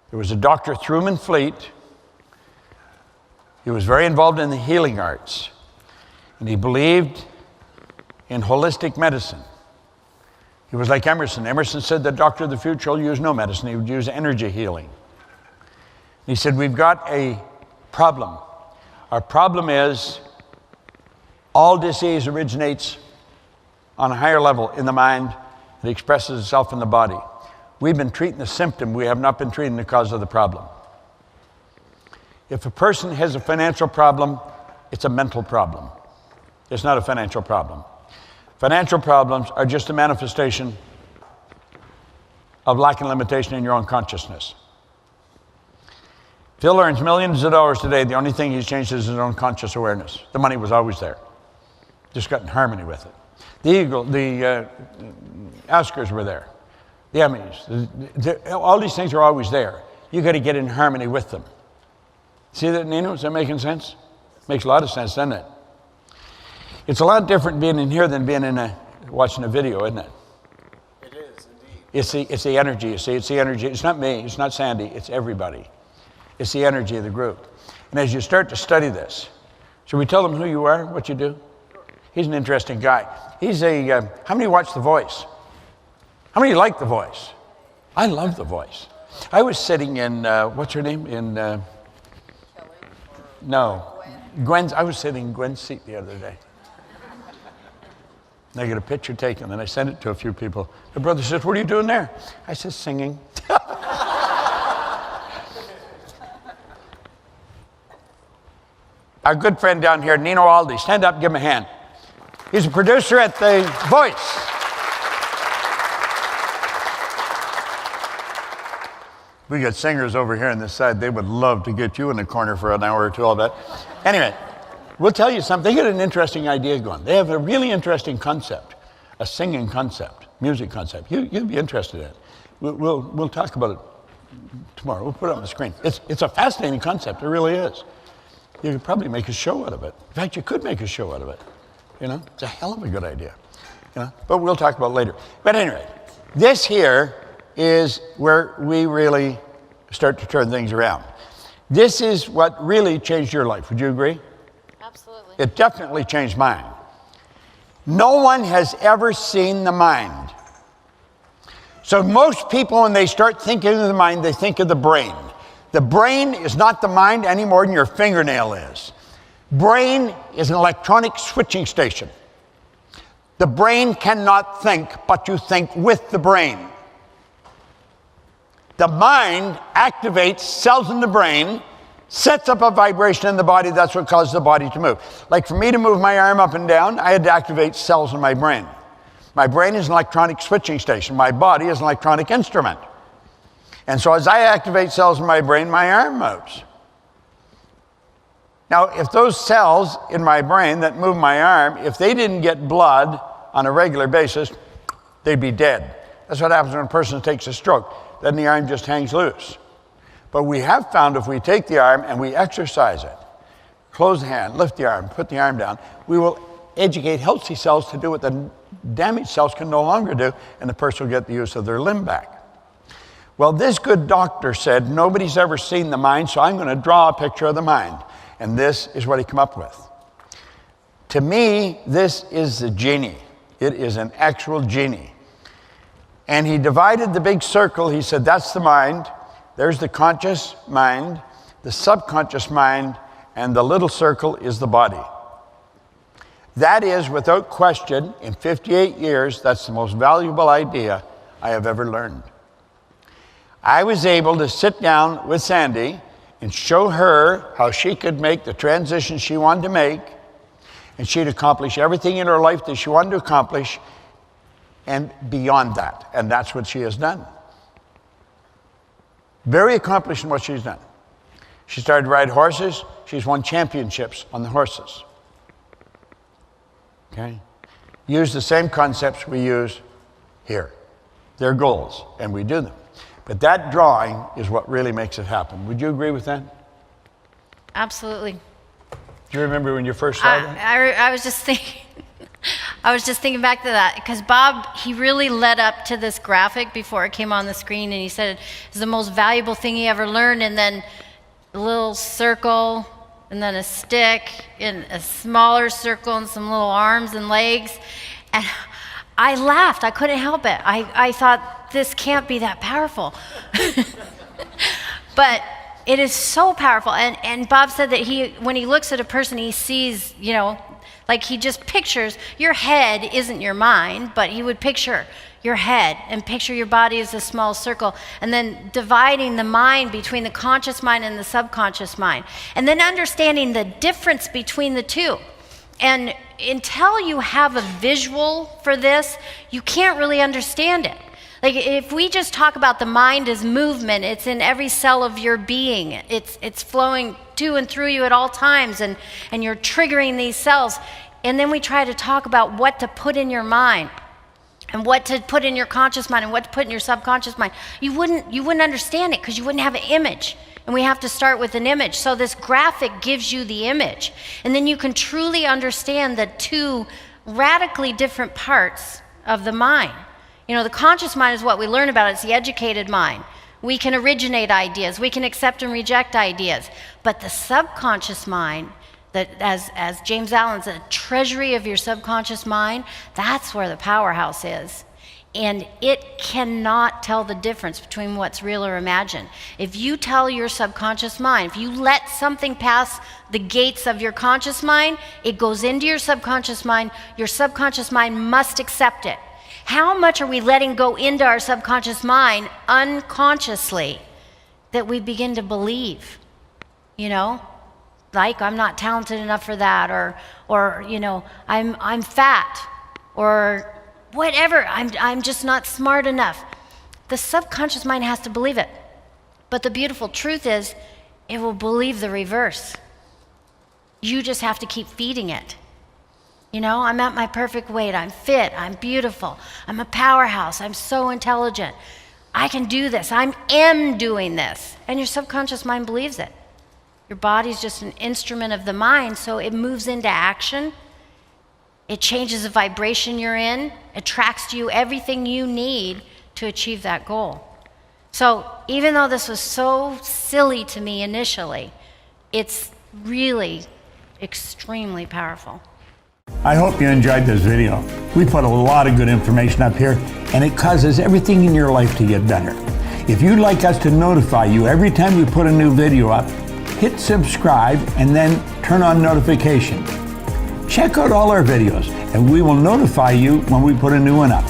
There was a Dr. Truman Fleet. He was very involved in the healing arts, and he believed in holistic medicine. He was like Emerson. Emerson said the doctor of the future will use no medicine. He would use energy healing. He said, we've got a problem. Our problem is all disease originates on a higher level in the mind. It expresses itself in the body. We've been treating the symptom. We have not been treating the cause of the problem. If a person has a financial problem, it's a mental problem. It's not a financial problem. Financial problems are just a manifestation of lack and limitation in your own consciousness. Phil earns millions of dollars today. The only thing he's changed is his own conscious awareness. The money was always there. Just got in harmony with it. The Oscars were there. The Emmys. All these things are always there. You got to get in harmony with them. See that, Nino? Is that making sense? Makes a lot of sense, doesn't it? It's a lot different being in here than being watching a video, isn't it? It is, indeed. It's the energy, you see. It's the energy. It's not me. It's not Sandy. It's everybody. It's the energy of the group. And as you start to study this, should we tell them who you are, what you do? He's an interesting guy. He's how many watch The Voice? How many like The Voice? I love The Voice. I was sitting in, what's her name? Gwen's, I was sitting in Gwen's seat the other day. And I got a picture taken, and I sent it to a few people. The brother says, what are you doing there? I said, singing. Our good friend down here, Nino Aldi, stand up, give him a hand. He's a producer at The Voice. We got singers over here on this side. They would love to get you in the corner for an hour or two, all that. Anyway, we'll tell you something. They got an interesting idea going. They have a really interesting concept, a singing concept, music concept. You'd be interested in it. We'll talk about it tomorrow. We'll put it on the screen. It's a fascinating concept. It really is. You could probably make a show out of it. In fact, you could make a show out of it. You know, it's a hell of a good idea. You know, but we'll talk about it later. But anyway, this here is where we really start to turn things around. This is what really changed your life. Would you agree? Absolutely. It definitely changed mine. No one has ever seen the mind. So most people, when they start thinking of the mind, they think of the brain. The brain is not the mind any more than your fingernail is. Brain is an electronic switching station. The brain cannot think, but you think with the brain. The mind activates cells in the brain, sets up a vibration in the body. That's what causes the body to move. Like for me to move my arm up and down, I had to activate cells in my brain. My brain is an electronic switching station. My body is an electronic instrument. And so as I activate cells in my brain, my arm moves. Now, if those cells in my brain that move my arm, if they didn't get blood on a regular basis, they'd be dead. That's what happens when a person takes a stroke. Then the arm just hangs loose. But we have found if we take the arm and we exercise it, close the hand, lift the arm, put the arm down, we will educate healthy cells to do what the damaged cells can no longer do, and the person will get the use of their limb back. Well, this good doctor said, nobody's ever seen the mind, so I'm going to draw a picture of the mind. And this is what he came up with. To me, this is the genie. It is an actual genie. And he divided the big circle. He said, that's the mind. There's the conscious mind, the subconscious mind, and the little circle is the body. That is, without question, in 58 years, that's the most valuable idea I have ever learned. I was able to sit down with Sandy and show her how she could make the transition she wanted to make, and she'd accomplish everything in her life that she wanted to accomplish, and beyond that. And that's what she has done. Very accomplished in what she's done. She started to ride horses. She's won championships on the horses. Okay? Use the same concepts we use here. They're goals, and we do them. But that drawing is what really makes it happen. Would you agree with that? Absolutely. Do you remember when you first saw that? I was just thinking, I was just thinking back to that because Bob, he really led up to this graphic before it came on the screen, and he said it's the most valuable thing he ever learned, and then a little circle, and then a stick, and a smaller circle, and some little arms and legs. And I laughed. I couldn't help it. I thought, this can't be that powerful. But it is so powerful. And Bob said that when he looks at a person, he sees, like he just pictures, your head isn't your mind, but he would picture your head and picture your body as a small circle, and then dividing the mind between the conscious mind and the subconscious mind, and then understanding the difference between the two. And until you have a visual for this, you can't really understand it. Like if we just talk about the mind as movement, it's in every cell of your being. It's flowing to and through you at all times, and you're triggering these cells. And then we try to talk about what to put in your mind, and what to put in your conscious mind, and what to put in your subconscious mind. You wouldn't understand it because you wouldn't have an image. And we have to start with an image. So this graphic gives you the image. And then you can truly understand the two radically different parts of the mind. The conscious mind is what we learn about. It's the educated mind. We can originate ideas. We can accept and reject ideas. But the subconscious mind, that as James Allen said, a treasury of your subconscious mind, that's where the powerhouse is. And it cannot tell the difference between what's real or imagined. If you tell your subconscious mind, if you let something pass the gates of your conscious mind, it goes into your subconscious mind must accept it. How much are we letting go into our subconscious mind unconsciously that we begin to believe? Like I'm not talented enough for that, or I'm fat, or whatever, I'm just not smart enough. The subconscious mind has to believe it. But the beautiful truth is, it will believe the reverse. You just have to keep feeding it. I'm at my perfect weight, I'm fit, I'm beautiful, I'm a powerhouse, I'm so intelligent. I can do this, I am doing this. And your subconscious mind believes it. Your body's just an instrument of the mind, so it moves into action. It changes the vibration you're in, attracts to you everything you need to achieve that goal. So even though this was so silly to me initially, it's really extremely powerful. I hope you enjoyed this video. We put a lot of good information up here, and it causes everything in your life to get better. If you'd like us to notify you every time we put a new video up, hit subscribe and then turn on notification. Check out all our videos, and we will notify you when we put a new one up.